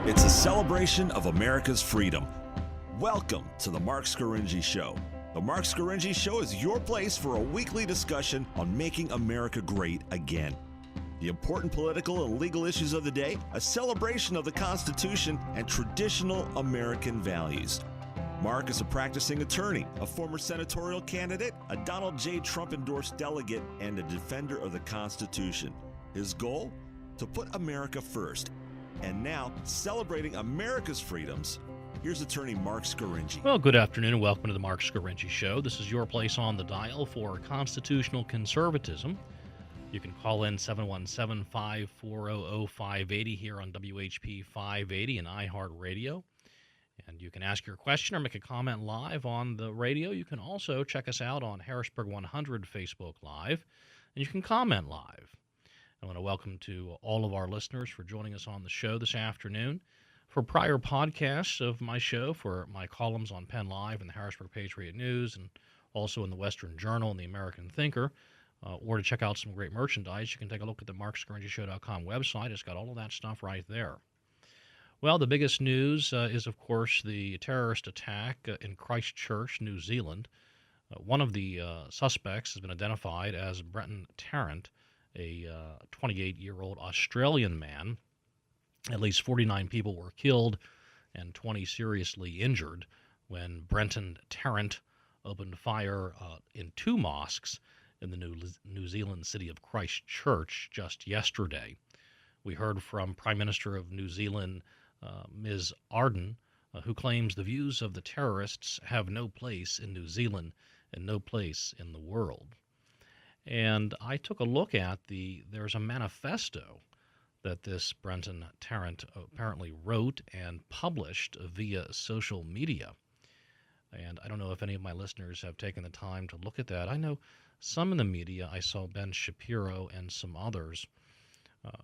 It's a celebration of America's freedom. Welcome to the Marc Scaringi Show. The Marc Scaringi Show is your place for a weekly discussion on making America great again. The important political and legal issues of the day, a celebration of the Constitution, and traditional American values. Marc is a practicing attorney, a former senatorial candidate, a Donald J. Trump-endorsed delegate, and a defender of the Constitution. His goal? To put America first. And now, celebrating America's freedoms, here's attorney Marc Scaringi. Well, good afternoon and welcome to the Marc Scaringi Show. This is your place on the dial for constitutional conservatism. You can call in 717-540-0580 here on WHP 580 and iHeartRadio. And you can ask your question or make a comment live on the radio. You can also check us out on Harrisburg 100 Facebook Live, and you can comment live. I want to welcome to all of our listeners for joining us on the show this afternoon. For prior podcasts of my show, for my columns on Penn Live and the Harrisburg Patriot News, and also in the Western Journal and the American Thinker, or to check out some great merchandise, you can take a look at the marcscaringishow.com website. It's got all of that stuff right there. Well, the biggest news is, of course, the terrorist attack in Christchurch, New Zealand. One of the suspects has been identified as Brenton Tarrant, a 28-year-old Australian man. At least 49 people were killed and 20 seriously injured when Brenton Tarrant opened fire in two mosques in the New Zealand city of Christchurch just yesterday. We heard from Prime Minister of New Zealand, Ms. Ardern, who claims the views of the terrorists have no place in New Zealand and no place in the world. And I took a look at there's a manifesto that this Brenton Tarrant apparently wrote and published via social media. And I don't know if any of my listeners have taken the time to look at that. I know some in the media, I saw Ben Shapiro and some others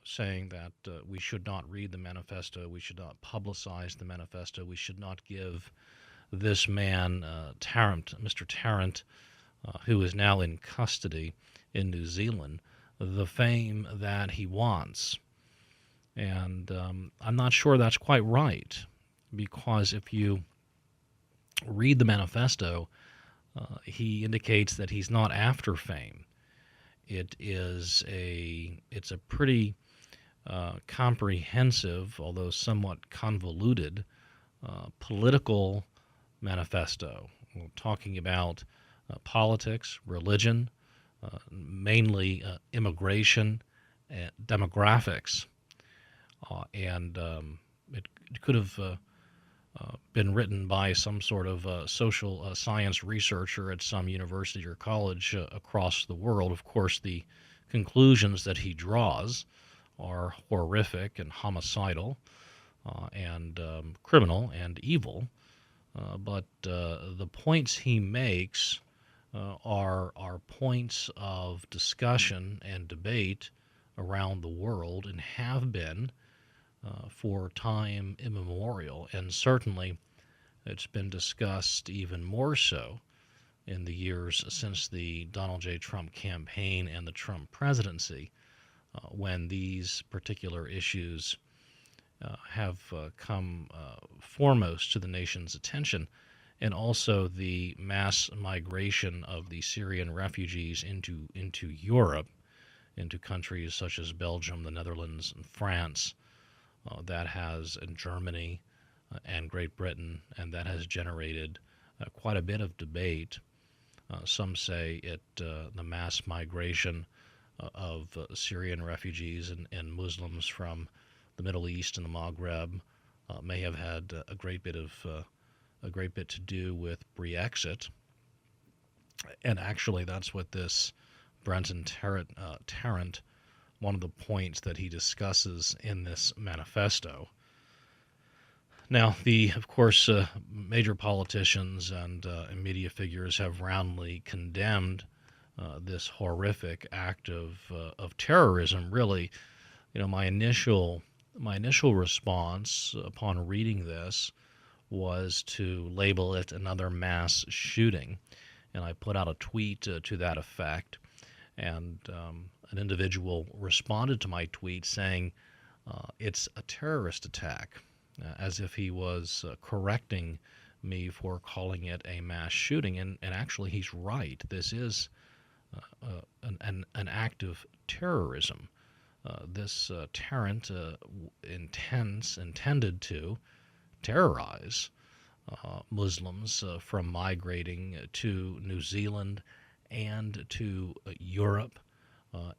saying that we should not read the manifesto, we should not publicize the manifesto, we should not give this man, Mr. Tarrant, who is now in custody in New Zealand, the fame that he wants. And I'm not sure that's quite right, because if you read the manifesto, he indicates that he's not after fame. It's a pretty comprehensive, although somewhat convoluted, political manifesto talking about politics, religion, mainly immigration, and demographics. And it could have been written by some sort of social science researcher at some university or college across the world. Of course, the conclusions that he draws are horrific and homicidal and criminal and evil. But the points he makes are points of discussion and debate around the world, and have been for time immemorial. And certainly it's been discussed even more so in the years since the Donald J. Trump campaign and the Trump presidency, when these particular issues have come foremost to the nation's attention, and also the mass migration of the Syrian refugees into Europe, into countries such as Belgium, the Netherlands, and France, and Germany and Great Britain, and that has generated quite a bit of debate. Some say the mass migration of Syrian refugees and Muslims from the Middle East and the Maghreb may have had a great bit to do with Brexit, and actually that's what this Brenton Tarrant, one of the points that he discusses in this manifesto. Now, of course, major politicians and media figures have roundly condemned this horrific act of terrorism. Really, my initial response upon reading this was to label it another mass shooting, and I put out a tweet to that effect. And an individual responded to my tweet saying, it's a terrorist attack. as if he was correcting me for calling it a mass shooting. And actually, he's right. This is an act of terrorism. This tyrant intended to terrorize Muslims from migrating to New Zealand and to Europe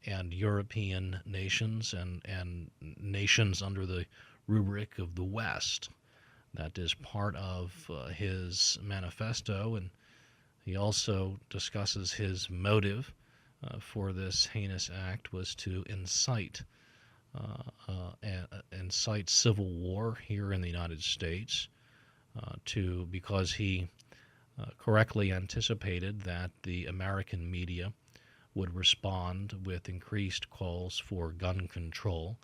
and European nations and nations under the rubric of the West. That is part of his manifesto, and he also discusses his motive for this heinous act was to incite civil war here in the United States, because he correctly anticipated that the American media would respond with increased calls for gun control,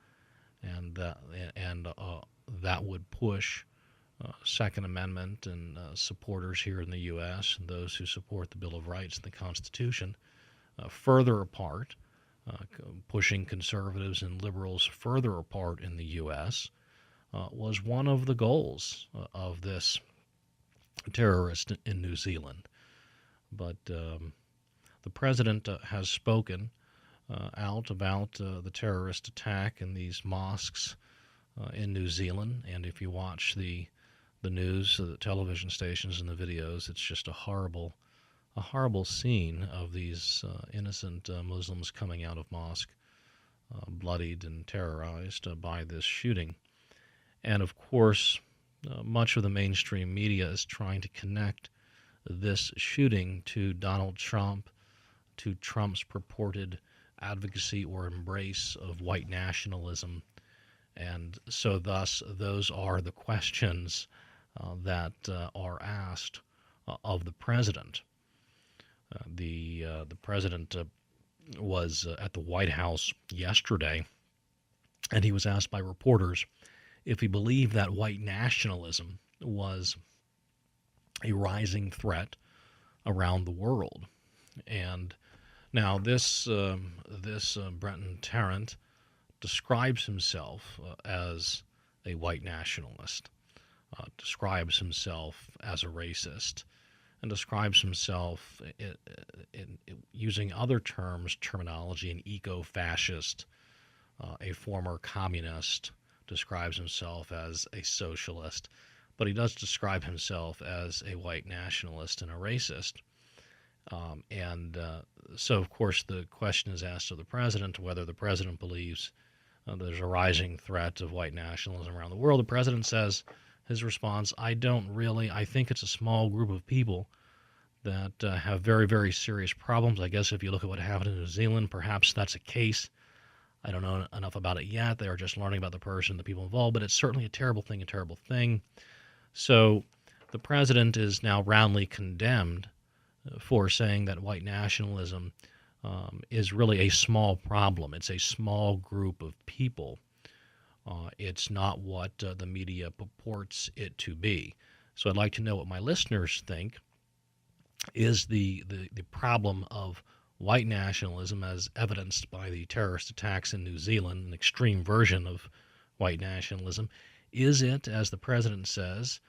and that would push Second Amendment and supporters here in the U.S. and those who support the Bill of Rights and the Constitution further apart, pushing conservatives and liberals further apart in the U.S. Was one of the goals of this terrorist in New Zealand. But the president has spoken out about the terrorist attack in these mosques in New Zealand, and if you watch the news, the television stations, and the videos, it's just a horrible scene of these innocent Muslims coming out of mosque, bloodied and terrorized by this shooting. And of course, much of the mainstream media is trying to connect this shooting to Donald Trump, to Trump's purported advocacy or embrace of white nationalism. And so thus, those are the questions that are asked of the president. The president was at the White House yesterday, and he was asked by reporters if he believed that white nationalism was a rising threat around the world. And now this Brenton Tarrant describes himself as a white nationalist, describes himself as a racist, and describes himself in using other terminology, an eco-fascist, a former communist, describes himself as a socialist, but he does describe himself as a white nationalist and a racist. So, of course, the question is asked of the president whether the president believes there's a rising threat of white nationalism around the world. The president says, his response, I think it's a small group of people that have very, very serious problems. I guess if you look at what happened in New Zealand, perhaps that's a case. I don't know enough about it yet. They are just learning about the person, the people involved, but it's certainly a terrible thing. So the president is now roundly condemned for saying that white nationalism is really a small problem. It's a small group of people. It's not what the media purports it to be. So I'd like to know what my listeners think is the problem of white nationalism as evidenced by the terrorist attacks in New Zealand, an extreme version of white nationalism. Is it, as the president says,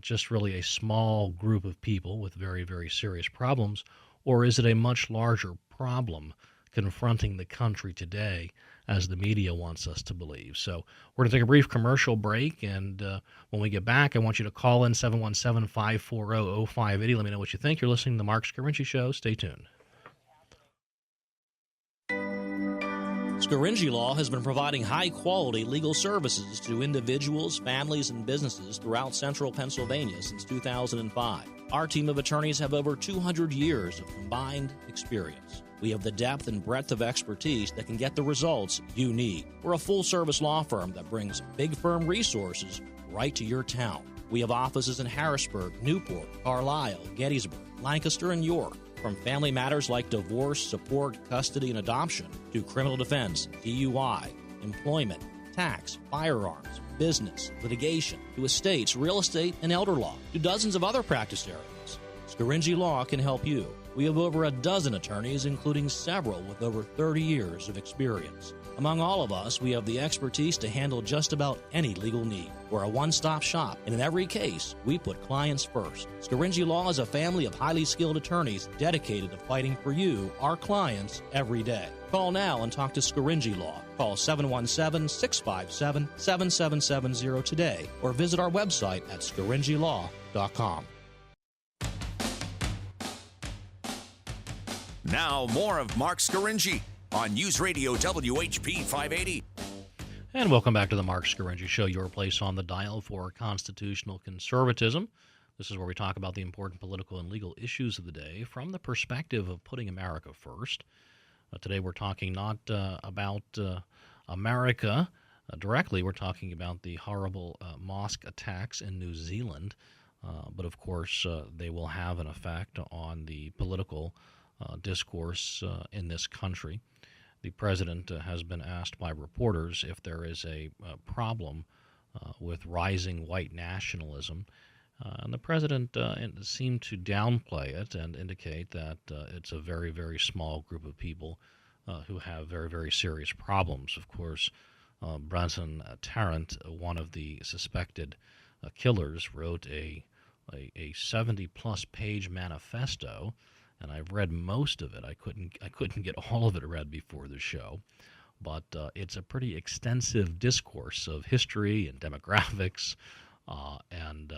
just really a small group of people with very, very serious problems, or is it a much larger problem confronting the country today as the media wants us to believe? So we're going to take a brief commercial break, and when we get back, I want you to call in 717-540-0580. Let me know what you think. You're listening to the Marc Scaringi Show. Stay tuned. Scaringi Law has been providing high-quality legal services to individuals, families, and businesses throughout central Pennsylvania since 2005. Our team of attorneys have over 200 years of combined experience. We have the depth and breadth of expertise that can get the results you need. We're a full-service law firm that brings big firm resources right to your town. We have offices in Harrisburg, Newport, Carlisle, Gettysburg, Lancaster, and York. From family matters like divorce, support, custody, and adoption, to criminal defense, DUI, employment, tax, firearms, business, litigation, to estates, real estate, and elder law, to dozens of other practice areas. Scaringi Law can help you. We have over a dozen attorneys, including several with over 30 years of experience. Among all of us, we have the expertise to handle just about any legal need. We're a one-stop shop, and in every case, we put clients first. Scaringi Law is a family of highly skilled attorneys dedicated to fighting for you, our clients, every day. Call now and talk to Scaringi Law. Call 717-657-7770 today or visit our website at scaringilaw.com. Now, more of Marc Scaringi on News Radio WHP 580. And welcome back to the Marc Scaringi Show, your place on the dial for constitutional conservatism. This is where we talk about the important political and legal issues of the day from the perspective of putting America first. Today we're talking not about America directly. We're talking about the horrible mosque attacks in New Zealand. But, of course, they will have an effect on the political discourse in this country. The president has been asked by reporters if there is a problem with rising white nationalism. And the president seemed to downplay it and indicate that it's a very, very small group of people who have very, very serious problems. Of course, Brunson Tarrant, one of the suspected killers, wrote a 70-plus page manifesto, and I've read most of it. I couldn't get all of it read before the show, but it's a pretty extensive discourse of history and demographics and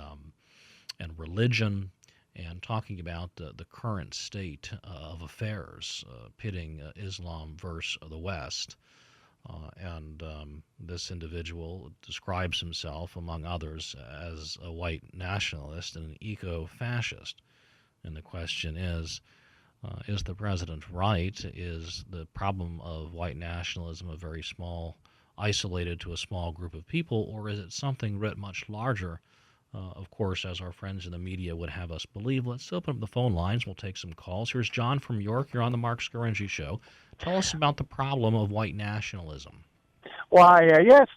religion, and talking about the current state of affairs, pitting Islam versus the West. This individual describes himself, among others, as a white nationalist and an eco-fascist. And the question is the president right? Is the problem of white nationalism a very small, isolated to a small group of people, or is it something writ much larger? Of course, as our friends in the media would have us believe. Let's open up the phone lines. We'll take some calls. Here's John from York. You're on the Marc Scaringi Show. Tell us about the problem of white nationalism. Why, yes,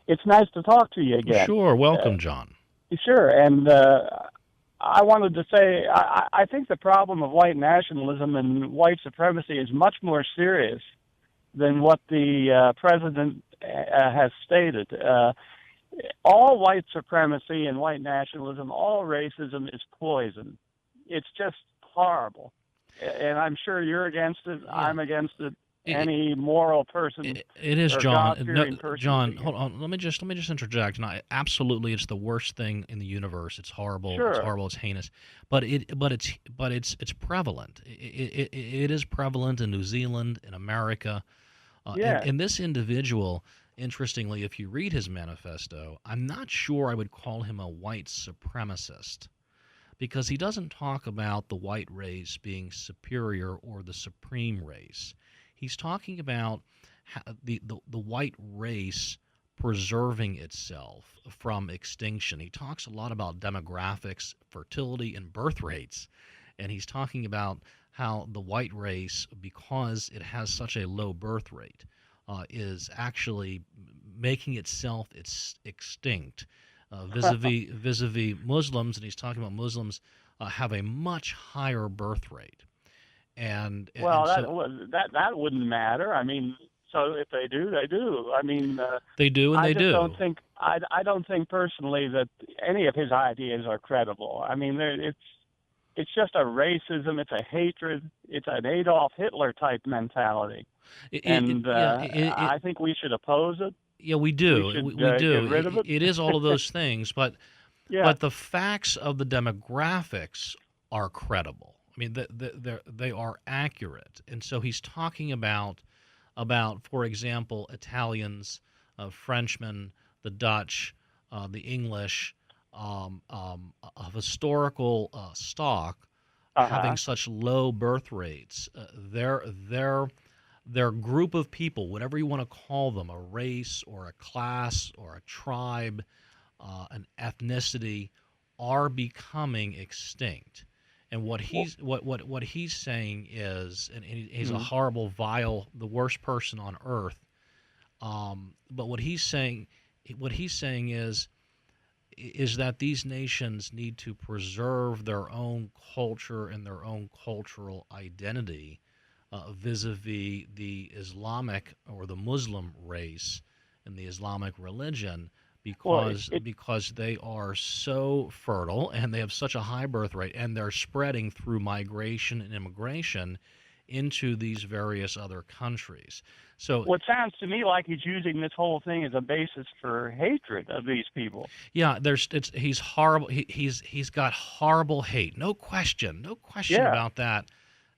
it's nice to talk to you again. Sure. Welcome, John. Sure, and I wanted to say I think the problem of white nationalism and white supremacy is much more serious than what the president has stated. All white supremacy and white nationalism, all racism is poison. It's just horrible. And I'm sure you're against it. Yeah. I'm against it. Any moral person. It is, John. No, John, person hold on. Let me just interject. And absolutely, it's the worst thing in the universe. It's horrible. Sure. It's horrible. It's heinous. But it's prevalent. It is prevalent in New Zealand, in America. Yeah. And this individual, interestingly, if you read his manifesto, I'm not sure I would call him a white supremacist, because he doesn't talk about the white race being superior or the supreme race. He's talking about the white race preserving itself from extinction. He talks a lot about demographics, fertility, and birth rates. And he's talking about how the white race, because it has such a low birth rate, is actually making itself extinct vis-a-vis Muslims. And he's talking about Muslims have a much higher birth rate. That wouldn't matter. I mean, so if they do, they do. I mean, they do, and they do. I don't think personally that any of his ideas are credible. I mean, it's just a racism. It's a hatred. It's an Adolf Hitler type mentality, I think we should oppose it. Yeah, we do. We do. Get rid of it. It is all of those things, but yeah. But the facts of the demographics are credible. I mean, they are accurate. And so he's talking about, for example, Italians, Frenchmen, the Dutch, the English, of historical stock having such low birth rates. Their group of people, whatever you want to call them, a race or a class or a tribe, an ethnicity, are becoming extinct. And what he's saying is, and he's a horrible, vile, the worst person on earth. But what he's saying is that these nations need to preserve their own culture and their own cultural identity vis-a-vis the Islamic or the Muslim race and the Islamic religion, because they are so fertile and they have such a high birth rate, and they're spreading through migration and immigration into these various other countries. So it sounds to me like he's using this whole thing as a basis for hatred of these people. Yeah, he's horrible. He's got horrible hate. No question about that.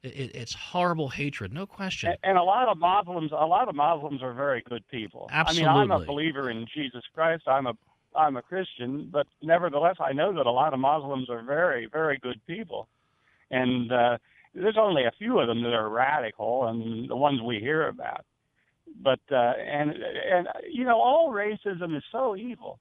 It's horrible hatred, no question. And a lot of Muslims are very good people. Absolutely. I mean, I'm a believer in Jesus Christ. I'm a Christian, but nevertheless, I know that a lot of Muslims are very, very good people. And there's only a few of them that are radical, and the ones we hear about. But and all racism is so evil.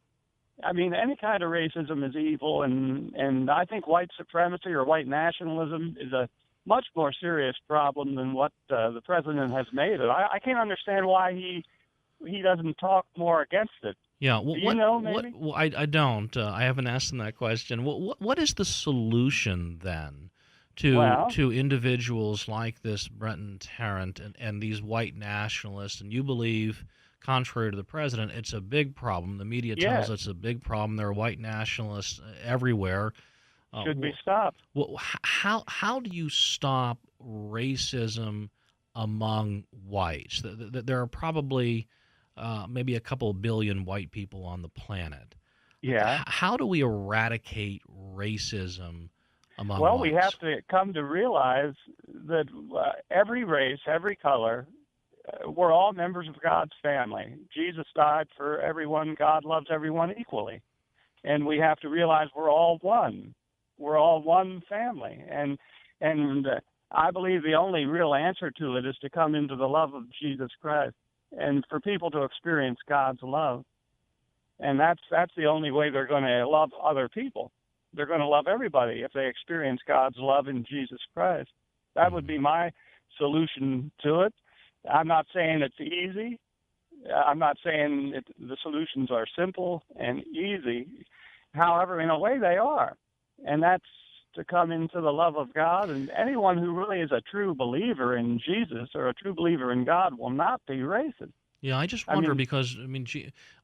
I mean, any kind of racism is evil, and I think white supremacy or white nationalism is a much more serious problem than what the president has made it. I can't understand why he doesn't talk more against it. Yeah, maybe? I don't. I haven't asked him that question. What is the solution then to individuals like this Brenton Tarrant and these white nationalists? And you believe, contrary to the president, it's a big problem. The media tells us it's a big problem. There are white nationalists everywhere. Should be stopped. Well, how do you stop racism among whites? There are probably maybe a couple billion white people on the planet. Yeah. How do we eradicate racism among whites? Well, whites? we have to come to realize that every race, every color, we're all members of God's family. Jesus died for everyone. God loves everyone equally. And we have to realize we're all one. We're all one family, and I believe the only real answer to it is to come into the love of Jesus Christ, and for people to experience God's love, and that's the only way they're going to love other people. They're going to love everybody if they experience God's love in Jesus Christ. That would be my solution to it. I'm not saying it's easy. I'm not saying the solutions are simple and easy. However, in a way, they are. And that's to come into the love of God. And anyone who really is a true believer in Jesus or a true believer in God will not be racist. Yeah, I just wonder because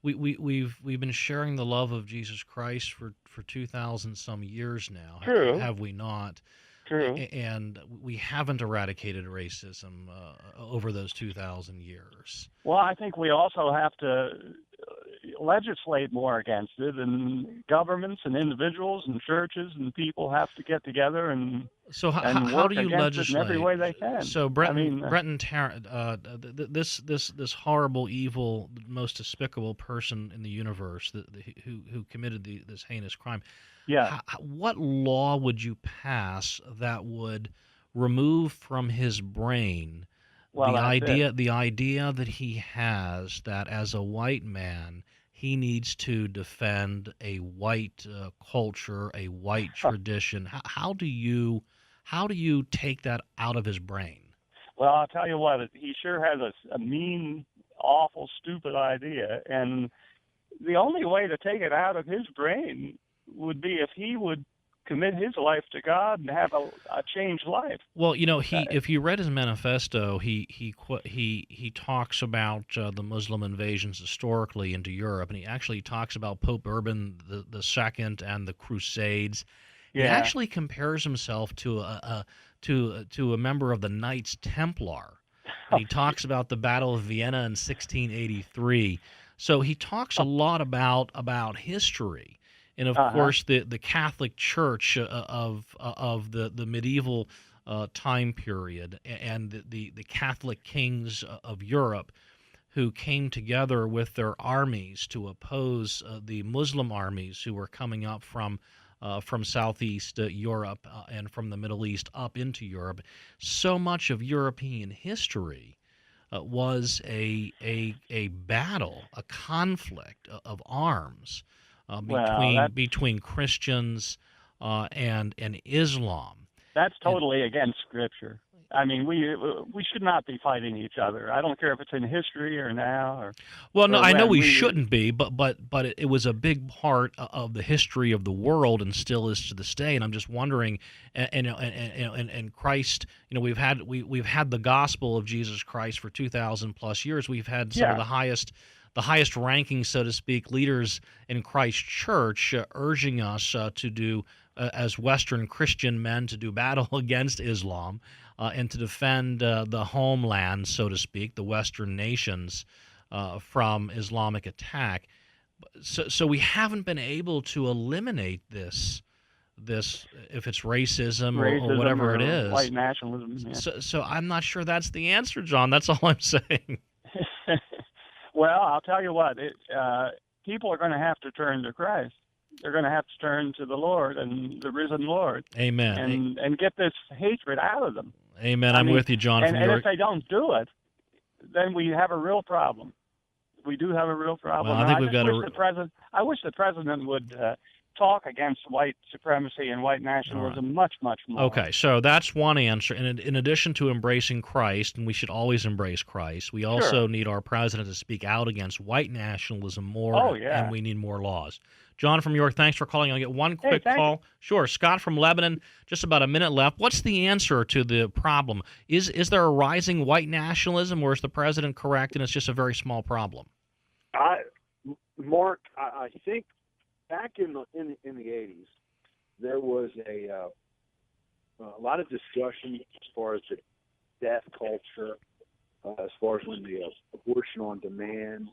we've been sharing the love of Jesus Christ for 2,000 some years now. True. Have we not? True. And we haven't eradicated racism over those 2,000 years. Well, I think we also have to legislate more against it, and governments and individuals and churches and people have to get together and how do you legislate in every way they can. So Brenton Tarrant, this horrible, evil, most despicable person in the universe who committed this heinous crime. Yeah. What law would you pass that would remove from his brain the idea that he has that as a white man he needs to defend a white culture, a white tradition? How do you take that out of his brain? Well, I'll tell you what, he sure has a mean, awful, stupid idea, and the only way to take it out of his brain would be if he would commit his life to God and have a changed life. Well, if you read his manifesto, he talks about the Muslim invasions historically into Europe, and he actually talks about Pope Urban the Second and the Crusades. Yeah. He actually compares himself to a member of the Knights Templar. And he talks about the Battle of Vienna in 1683. So he talks a lot about history. And of course, the Catholic Church of the medieval time period, and the Catholic kings of Europe, who came together with their armies to oppose the Muslim armies who were coming up from Southeast Europe and from the Middle East up into Europe. So much of European history was a battle, a conflict of arms. Between Christians and Islam. That's totally against Scripture. I mean, we should not be fighting each other. I don't care if it's in history or now or. Well, no, or I know when. we shouldn't be, but it was a big part of the history of the world and still is to this day. And I'm just wondering, and Christ, we've had the gospel of Jesus Christ for 2,000 plus years. We've had some of the highest ranking, so to speak, leaders in Christchurch urging us to do, as Western Christian men, to do battle against Islam and to defend the homeland, so to speak, the Western nations from Islamic attack. So we haven't been able to eliminate this if it's racism or whatever it is. White nationalism. Yeah. So I'm not sure that's the answer, John. That's all I'm saying. Well, I'll tell you what. People are going to have to turn to Christ. They're going to have to turn to the Lord and the risen Lord. Amen. And get this hatred out of them. Amen. I'm with you, John. And if they don't do it, then we have a real problem. We do have a real problem. Well, I think we've got I wish the president would talk against white supremacy and white nationalism much, much more. Okay, so that's one answer. And in addition to embracing Christ, and we should always embrace Christ, we also need our president to speak out against white nationalism more. Oh, yeah. And we need more laws. John from York, thanks for calling. I'll get one quick call. You. Sure. Scott from Lebanon, just about a minute left. What's the answer to the problem? Is there a rising white nationalism, or is the president correct and it's just a very small problem? Mark, I think back in the 80s, there was a lot of discussion as far as the death culture, as far as when the abortion on demand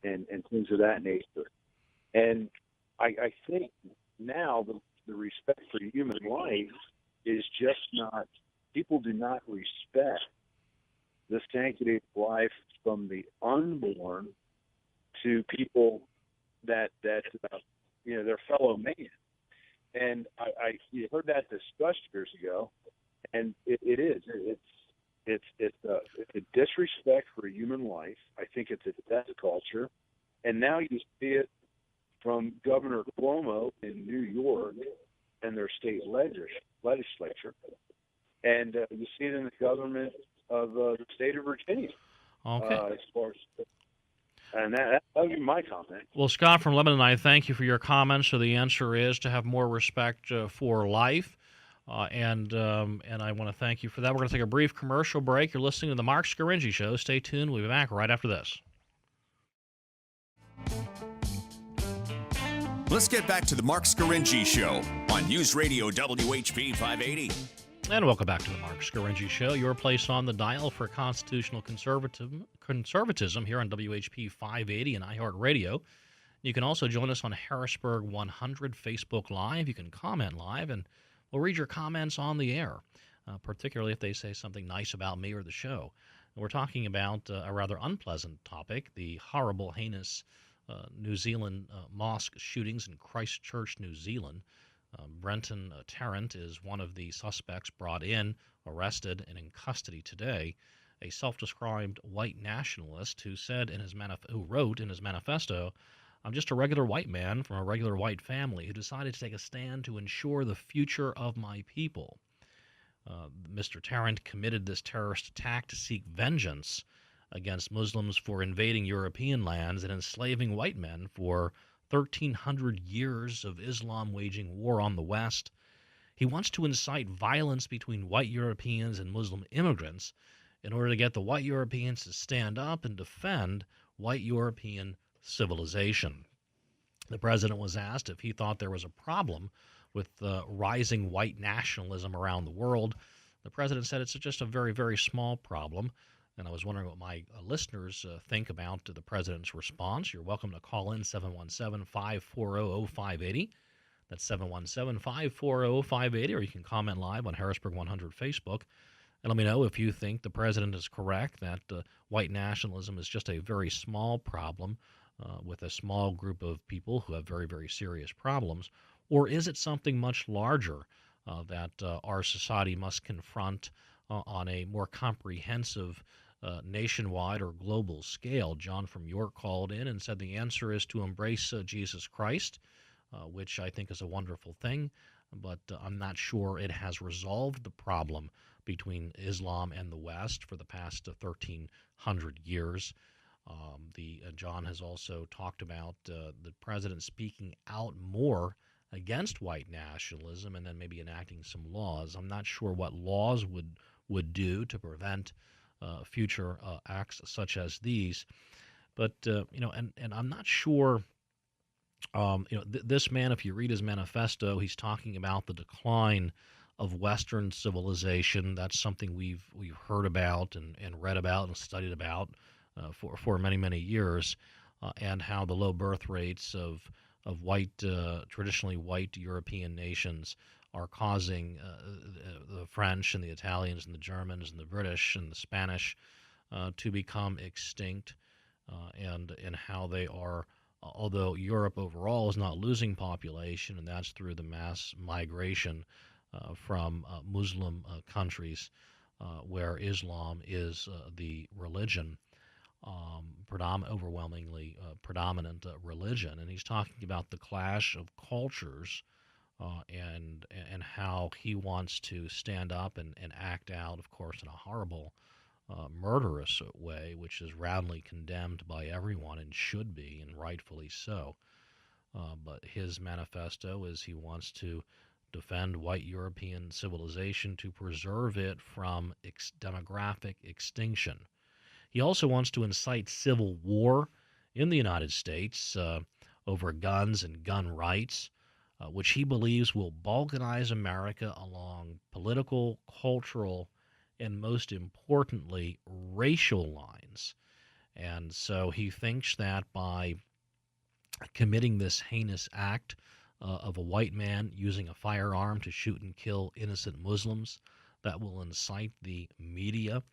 and things of that nature. And I think now the respect for human life is just not, people do not respect the sanctity of life from the unborn to people that their fellow man. And I heard that discussed years ago, and it's a disrespect for human life. I think it's a death culture, and now you see it from Governor Cuomo in New York and their state legislature, and you see it in the government of the state of Virginia. Okay. As far as, and that would be my comment. Well, Scott from Lebanon, I thank you for your comments. So the answer is to have more respect for life, and I want to thank you for that. We're going to take a brief commercial break. You're listening to the Marc Scaringi Show. Stay tuned. We'll be back right after this. Let's get back to the Marc Scaringi Show on News Radio WHP 580. And welcome back to the Marc Scaringi Show, your place on the dial for constitutional conservatism here on WHP 580 and iHeartRadio. You can also join us on Harrisburg 100 Facebook Live. You can comment live, and we'll read your comments on the air, particularly if they say something nice about me or the show. And we're talking about a rather unpleasant topic, the horrible, heinous New Zealand mosque shootings in Christchurch, New Zealand. Brenton Tarrant is one of the suspects brought in, arrested, and in custody today. A self-described white nationalist who wrote in his manifesto, "I'm just a regular white man from a regular white family who decided to take a stand to ensure the future of my people." Mr. Tarrant committed this terrorist attack to seek vengeance against Muslims for invading European lands and enslaving white men for 1,300 years of Islam waging war on the West. He wants to incite violence between white Europeans and Muslim immigrants in order to get the white Europeans to stand up and defend white European civilization. The president was asked if he thought there was a problem with rising white nationalism around the world. The president said it's just a very, very small problem. And I was wondering what my listeners think about the president's response. You're welcome to call in 717-540-0580. That's 717-540-0580, or you can comment live on Harrisburg 100 Facebook. And let me know if you think the president is correct, that white nationalism is just a very small problem with a small group of people who have very, very serious problems. Or is it something much larger that our society must confront on a more comprehensive nationwide or global scale? John from York called in and said the answer is to embrace Jesus Christ, which I think is a wonderful thing, but I'm not sure it has resolved the problem. between Islam and the West for the past 1,300 years. John has also talked about the president speaking out more against white nationalism and then maybe enacting some laws. I'm not sure what laws would do to prevent future acts such as these, but and I'm not sure. This man, if you read his manifesto, he's talking about the decline of Western civilization. That's something we've heard about and read about and studied about for many years, and how the low birth rates of traditionally white European nations are causing the French and the Italians and the Germans and the British and the Spanish to become extinct, and how they are. Although Europe overall is not losing population, and that's through the mass migration from Muslim countries where Islam is the religion, overwhelmingly predominant religion. And he's talking about the clash of cultures and how he wants to stand up and act out, of course, in a horrible murderous way, which is roundly condemned by everyone and should be, and rightfully so. But his manifesto is he wants to defend white European civilization to preserve it from demographic extinction. He also wants to incite civil war in the United States over guns and gun rights, which he believes will balkanize America along political, cultural, and most importantly, racial lines. And so he thinks that by committing this heinous act of a white man using a firearm to shoot and kill innocent Muslims, that will incite the media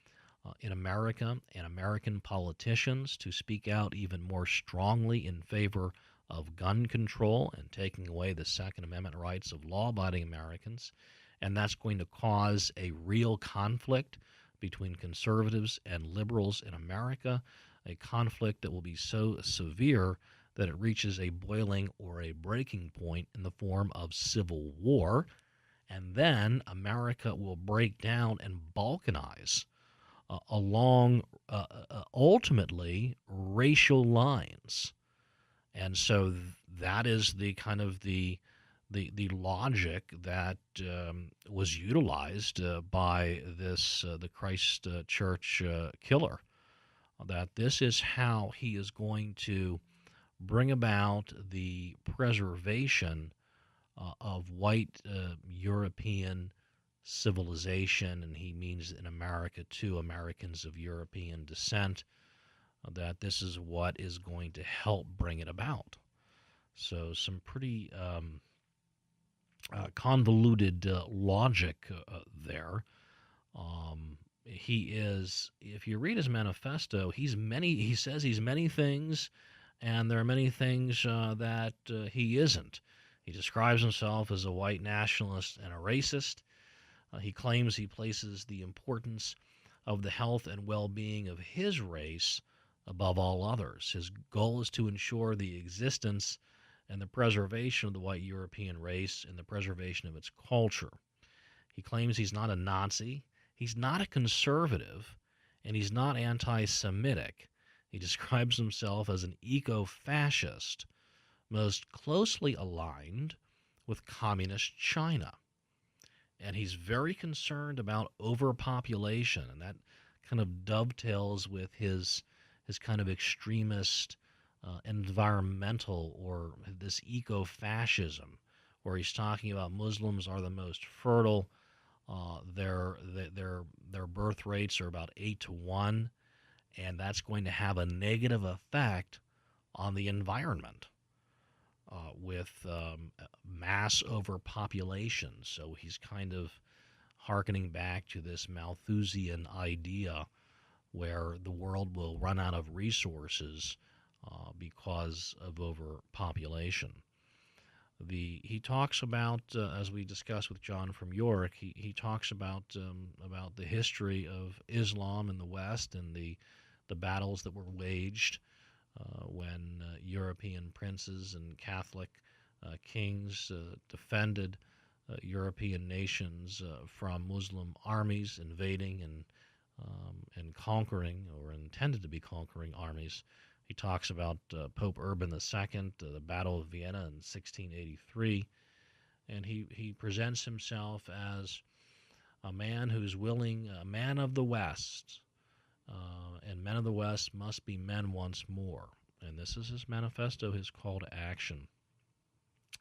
in America and American politicians to speak out even more strongly in favor of gun control and taking away the Second Amendment rights of law-abiding Americans. And that's going to cause a real conflict between conservatives and liberals in America, a conflict that will be so severe that it reaches a boiling or a breaking point in the form of civil war, and then America will break down and balkanize along ultimately racial lines. And so that is the kind of the logic that was utilized by this the Christchurch killer, that this is how he is going to bring about the preservation of white European civilization, and he means in America too, Americans of European descent, that this is what is going to help bring it about. So some pretty convoluted logic there. He is, if you read his manifesto, he says he's many things, and there are many things that he isn't. He describes himself as a white nationalist and a racist. He claims he places the importance of the health and well-being of his race above all others. His goal is to ensure the existence and the preservation of the white European race and the preservation of its culture. He claims he's not a Nazi, he's not a conservative, and he's not anti-Semitic. He describes himself as an eco-fascist, most closely aligned with communist China. And he's very concerned about overpopulation, and that kind of dovetails with his kind of extremist environmental, or this eco-fascism, where he's talking about Muslims are the most fertile. Their birth rates are about 8-1, and that's going to have a negative effect on the environment with mass overpopulation. So he's kind of hearkening back to this Malthusian idea where the world will run out of resources because of overpopulation. He talks about, as we discussed with John from York, he talks about the history of Islam in the West and the battles that were waged when European princes and Catholic kings defended European nations from Muslim armies invading and conquering, or intended to be conquering armies. He talks about Pope Urban II, the Battle of Vienna in 1683, and he presents himself as a man who's willing, a man of the West, and men of the West must be men once more. And this is his manifesto, his call to action.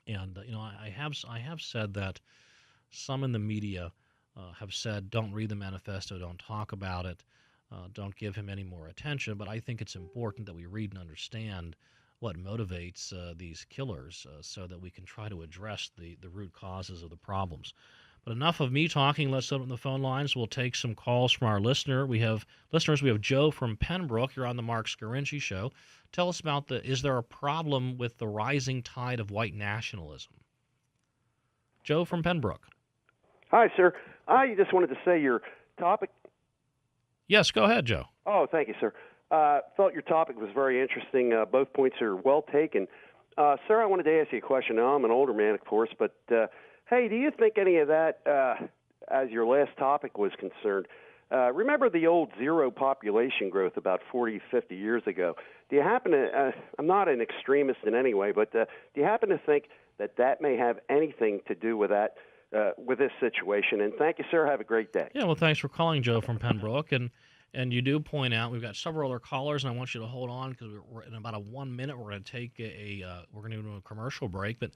And I have said that some in the media have said, don't read the manifesto, don't talk about it, don't give him any more attention. But I think it's important that we read and understand what motivates these killers so that we can try to address the root causes of the problems. But enough of me talking. Let's open the phone lines. We'll take some calls from our listeners. We have Joe from Pembroke. You're on the Marc Scaringi Show. Tell us about is there a problem with the rising tide of white nationalism? Joe from Pembroke. Hi, sir. I just wanted to say your topic. Yes, go ahead, Joe. Oh, thank you, sir. Felt your topic was very interesting. Both points are well taken. Sir, I wanted to ask you a question. Now, I'm an older man, of course, but hey, do you think any of that, as your last topic was concerned, remember the old zero population growth about 40, 50 years ago? Do you happen to, I'm not an extremist in any way, but do you happen to think that may have anything to do with that, with this situation? And thank you, sir. Have a great day. Yeah, well, thanks for calling, Joe from Pembroke. And you do point out we've got several other callers, and I want you to hold on because we're in about 1 minute. We're going to take we're going to do a commercial break, but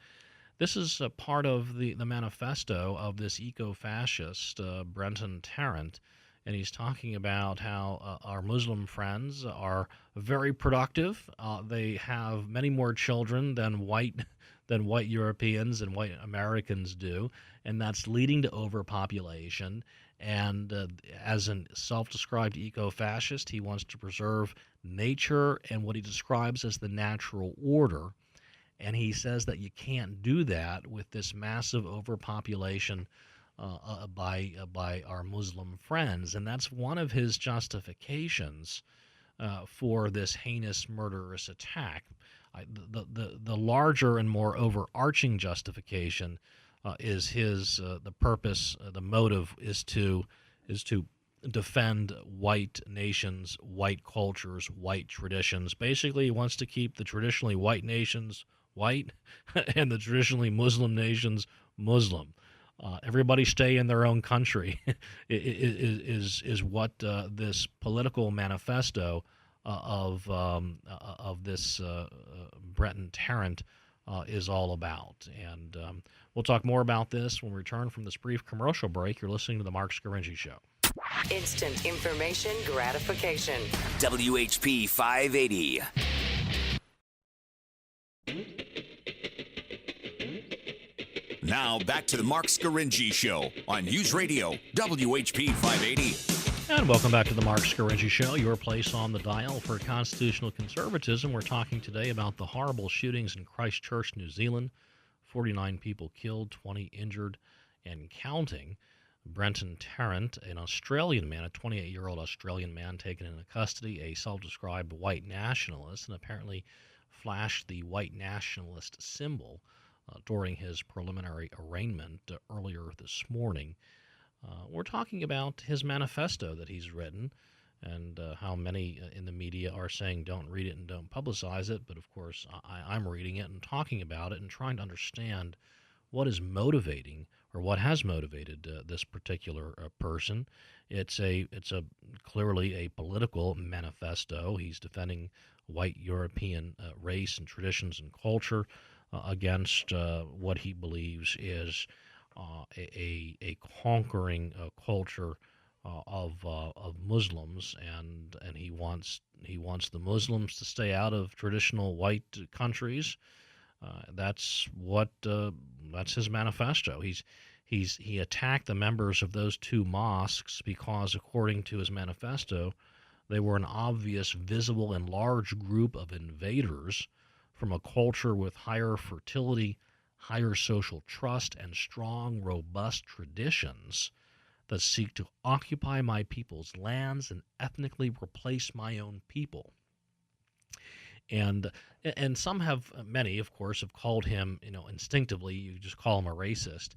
this is a part of the manifesto of this eco-fascist Brenton Tarrant, and he's talking about how our Muslim friends are very productive. They have many more children than white Europeans and white Americans do, and that's leading to overpopulation. And as a self-described eco-fascist, he wants to preserve nature and what he describes as the natural order. And he says that you can't do that with this massive overpopulation by our Muslim friends. And that's one of his justifications for this heinous, murderous attack. The larger and more overarching justification is the purpose, the motive is to defend white nations, white cultures, white traditions. Basically, he wants to keep the traditionally white nations white and the traditionally Muslim nations Muslim. Everybody stay in their own country is what this political manifesto of this Brenton Tarrant is all about. And we'll talk more about this when we return from this brief commercial break. You're listening to the Marc Scaringi Show. Instant information gratification. WHP 580. Now back to the Marc Scaringi Show on News Radio WHP 580. And welcome back to the Marc Scaringi Show, your place on the dial for constitutional conservatism. We're talking today about the horrible shootings in Christchurch, New Zealand. 49 people killed, 20 injured, and counting. Brenton Tarrant, an Australian man, a 28-year-old Australian man taken into custody, a self-described white nationalist, and apparently flashed the white nationalist symbol during his preliminary arraignment earlier this morning. We're talking about his manifesto that he's written and how many in the media are saying don't read it and don't publicize it. But, of course, I'm reading it and talking about it and trying to understand what is motivating or what has motivated this particular person. It's clearly a political manifesto. He's defending white European race and traditions and culture against what he believes is a conquering culture of Muslims, and he wants the Muslims to stay out of traditional white countries. That's his manifesto. He attacked the members of those two mosques because, according to his manifesto, they were an obvious, visible, and large group of invaders from a culture with higher fertility, higher social trust, and strong, robust traditions that seek to occupy my people's lands and ethnically replace my own people. And some have, many, of course, have called him, instinctively, you just call him a racist.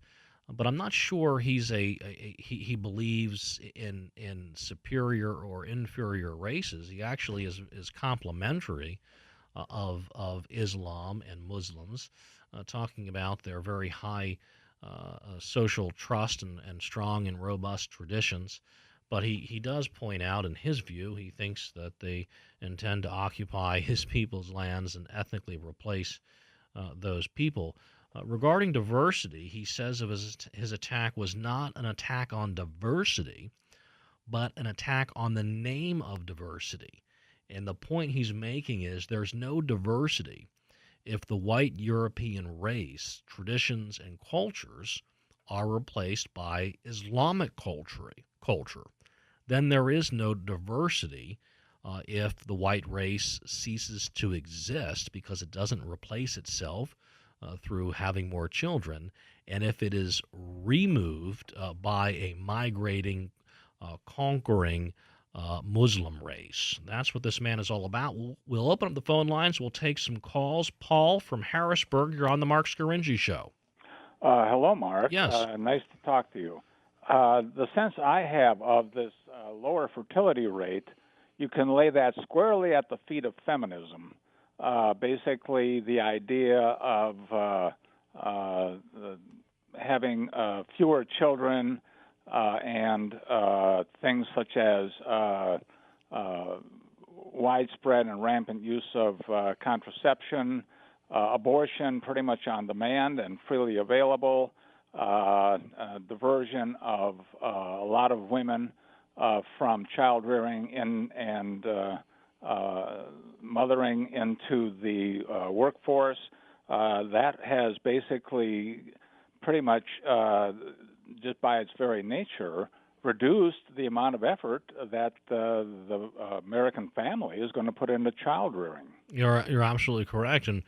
but I'm not sure he believes in superior or inferior races. He actually is complimentary of Islam and Muslims, talking about their very high social trust and strong and robust traditions. But he does point out, in his view, he thinks that they intend to occupy his people's lands and ethnically replace those people. Regarding diversity, he says of his attack was not an attack on diversity, but an attack on the name of diversity. And the point he's making is there's no diversity if the white European race, traditions, and cultures are replaced by Islamic culture. Then there is no diversity if the white race ceases to exist because it doesn't replace itself through having more children, and if it is removed by a migrating, conquering Muslim race. That's what this man is all about. We'll open up the phone lines. We'll take some calls. Paul from Harrisburg, you're on the Marc Scaringi Show. Hello, Mark. Yes. Nice to talk to you. The sense I have of this lower fertility rate, you can lay that squarely at the feet of feminism. Basically, the idea of having fewer children and things such as widespread and rampant use of contraception, abortion pretty much on demand and freely available, diversion of a lot of women from child rearing and mothering into the workforce. That has basically pretty much, just by its very nature, reduced the amount of effort that the American family is going to put into child rearing. You're absolutely correct, and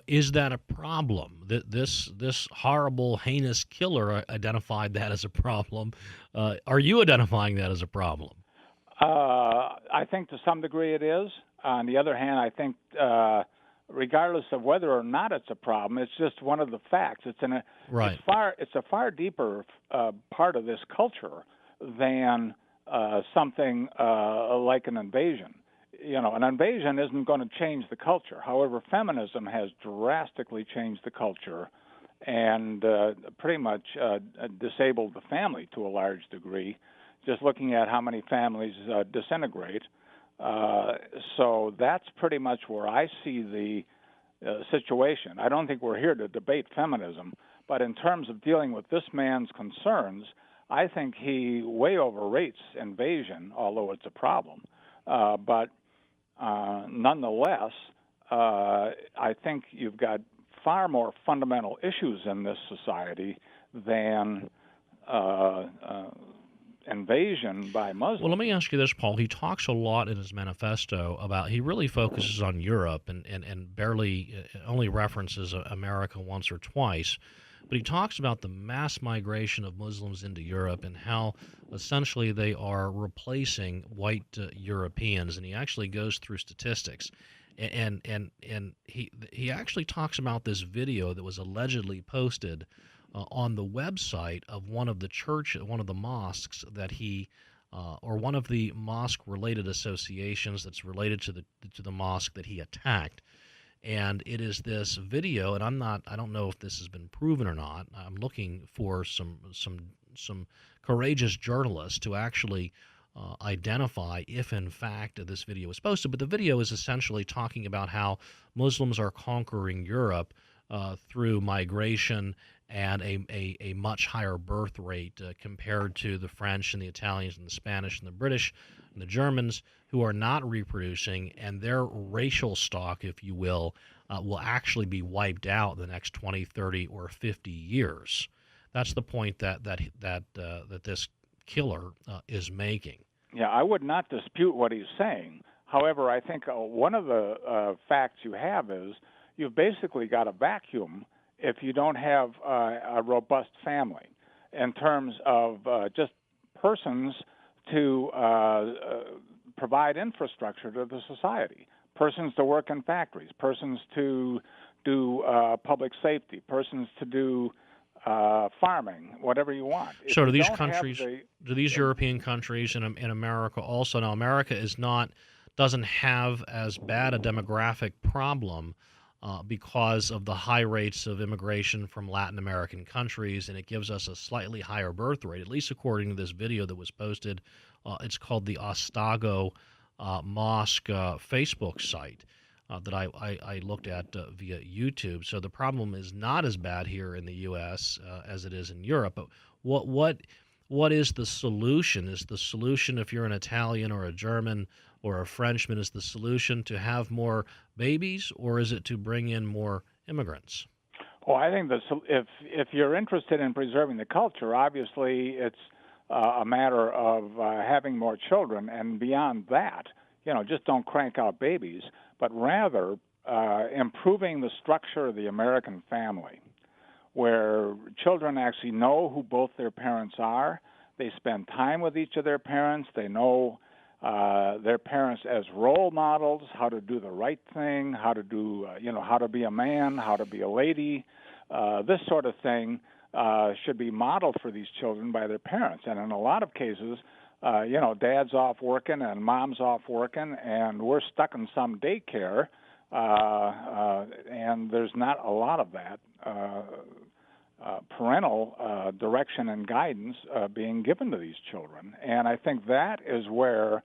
is that a problem? This horrible, heinous killer identified that as a problem. Are you identifying that as a problem? I think to some degree it is. On the other hand, I think regardless of whether or not it's a problem, it's just one of the facts. It's a far deeper part of this culture than something like an invasion. An invasion isn't going to change the culture. However, feminism has drastically changed the culture and pretty much disabled the family to a large degree, just looking at how many families disintegrate. So that's pretty much where I see the situation. I don't think we're here to debate feminism, but in terms of dealing with this man's concerns, I think he way overrates invasion, although it's a problem. But nonetheless, I think you've got far more fundamental issues in this society than invasion by Muslims. Well, let me ask you this, Paul. He talks a lot in his manifesto about, he really focuses on Europe and barely only references America once or twice. But he talks about the mass migration of Muslims into Europe and how essentially they are replacing white Europeans. And he actually goes through statistics. And he actually talks about this video that was allegedly posted on the website of one of the mosques that he, or one of the mosque-related associations that's related to the mosque that he attacked. And it is this video, and I don't know if this has been proven or not. I'm looking for some courageous journalists to actually identify if in fact this video was posted. But the video is essentially talking about how Muslims are conquering Europe through migration and a much higher birth rate compared to the French and the Italians and the Spanish and the British and the Germans, who are not reproducing, and their racial stock, if you will actually be wiped out in the next 20, 30, or 50 years. That's the point that this killer is making. Yeah, I would not dispute what he's saying. However, I think one of the facts you have is you've basically got a vacuum if you don't have a robust family in terms of just persons to provide infrastructure to the society, persons to work in factories, persons to do public safety, persons to do farming, whatever you want. So If do you these don't have countries, the- do these European countries and in America also? Now, America doesn't have as bad a demographic problem because of the high rates of immigration from Latin American countries, and it gives us a slightly higher birth rate, at least according to this video that was posted. It's called the Ostago Mosque Facebook site that I looked at via YouTube. So the problem is not as bad here in the U.S. As it is in Europe. But what is the solution? Is the solution, if you're an Italian or a German or a Frenchman, is the solution to have more babies, or is it to bring in more immigrants? Well, I think if you're interested in preserving the culture, obviously it's a matter of having more children, and beyond that, just don't crank out babies, but rather improving the structure of the American family, where children actually know who both their parents are. They spend time with each of their parents. They know their parents as role models, how to do the right thing, how to do, how to be a man, how to be a lady. This sort of thing should be modeled for these children by their parents. And in a lot of cases, dad's off working and mom's off working, and we're stuck in some daycare, and there's not a lot of that parental direction and guidance being given to these children. And I think that is where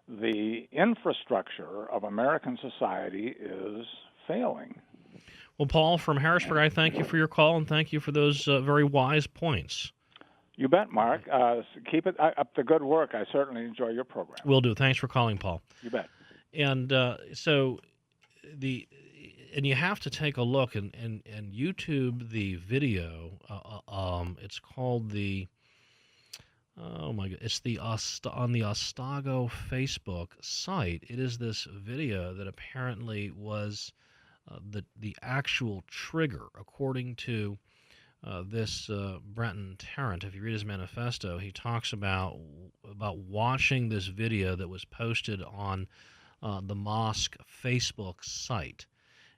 the infrastructure of American society is failing. Well, Paul from Harrisburg, I thank you for your call, and thank you for those very wise points. You bet, Mark. Keep it up the good work. I certainly enjoy your program. Will do. Thanks for calling, Paul. You bet. And and you have to take a look and YouTube the video. It's called it's on the Ostago Facebook site. It is this video that apparently was the actual trigger, according to this Brenton Tarrant. If you read his manifesto, he talks about watching this video that was posted on the mosque Facebook site,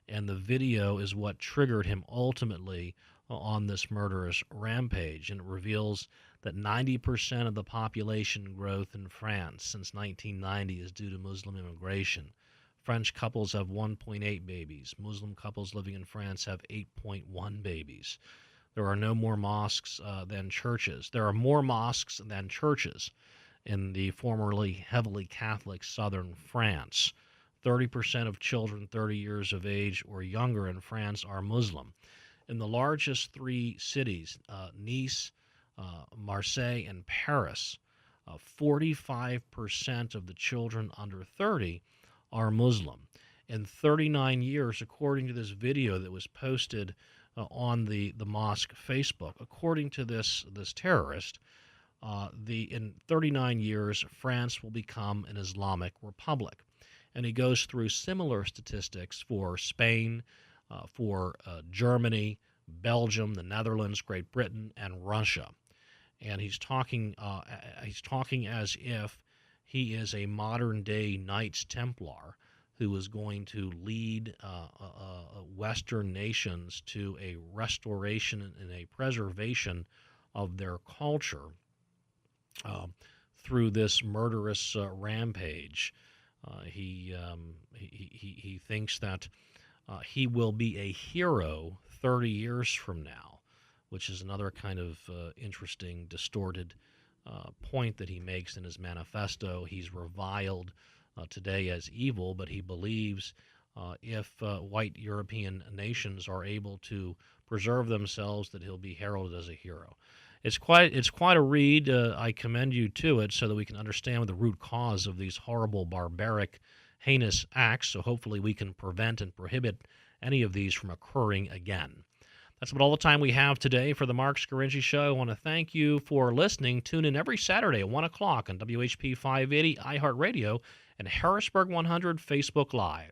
and the video is what triggered him ultimately on this murderous rampage. And it reveals that 90% of the population growth in France since 1990 is due to Muslim immigration. French couples have 1.8 babies. Muslim couples living in France have 8.1 babies. There are no more mosques than churches. There are more mosques than churches in the formerly heavily Catholic southern France. 30% of children 30 years of age or younger in France are Muslim. In the largest three cities, Nice, Marseille, and Paris, 45% of the children under 30 are Muslim. In 39 years, according to this video that was posted on the mosque Facebook, according to this terrorist, in 39 years, France will become an Islamic republic. And he goes through similar statistics for Spain, for Germany, Belgium, the Netherlands, Great Britain, and Russia. And he's talking as if he is a modern-day Knights Templar who is going to lead Western nations to a restoration and a preservation of their culture through this murderous rampage. He thinks that he will be a hero 30 years from now, which is another kind of interesting, distorted point that he makes in his manifesto. He's reviled today as evil, but he believes if white European nations are able to preserve themselves, that he'll be heralded as a hero. It's quite a read. I commend you to it so that we can understand the root cause of these horrible, barbaric, heinous acts, so hopefully we can prevent and prohibit any of these from occurring again. That's about all the time we have today for the Marc Scaringi Show. I want to thank you for listening. Tune in every Saturday at 1 o'clock on WHP 580, iHeartRadio, and Harrisburg 100 Facebook Live.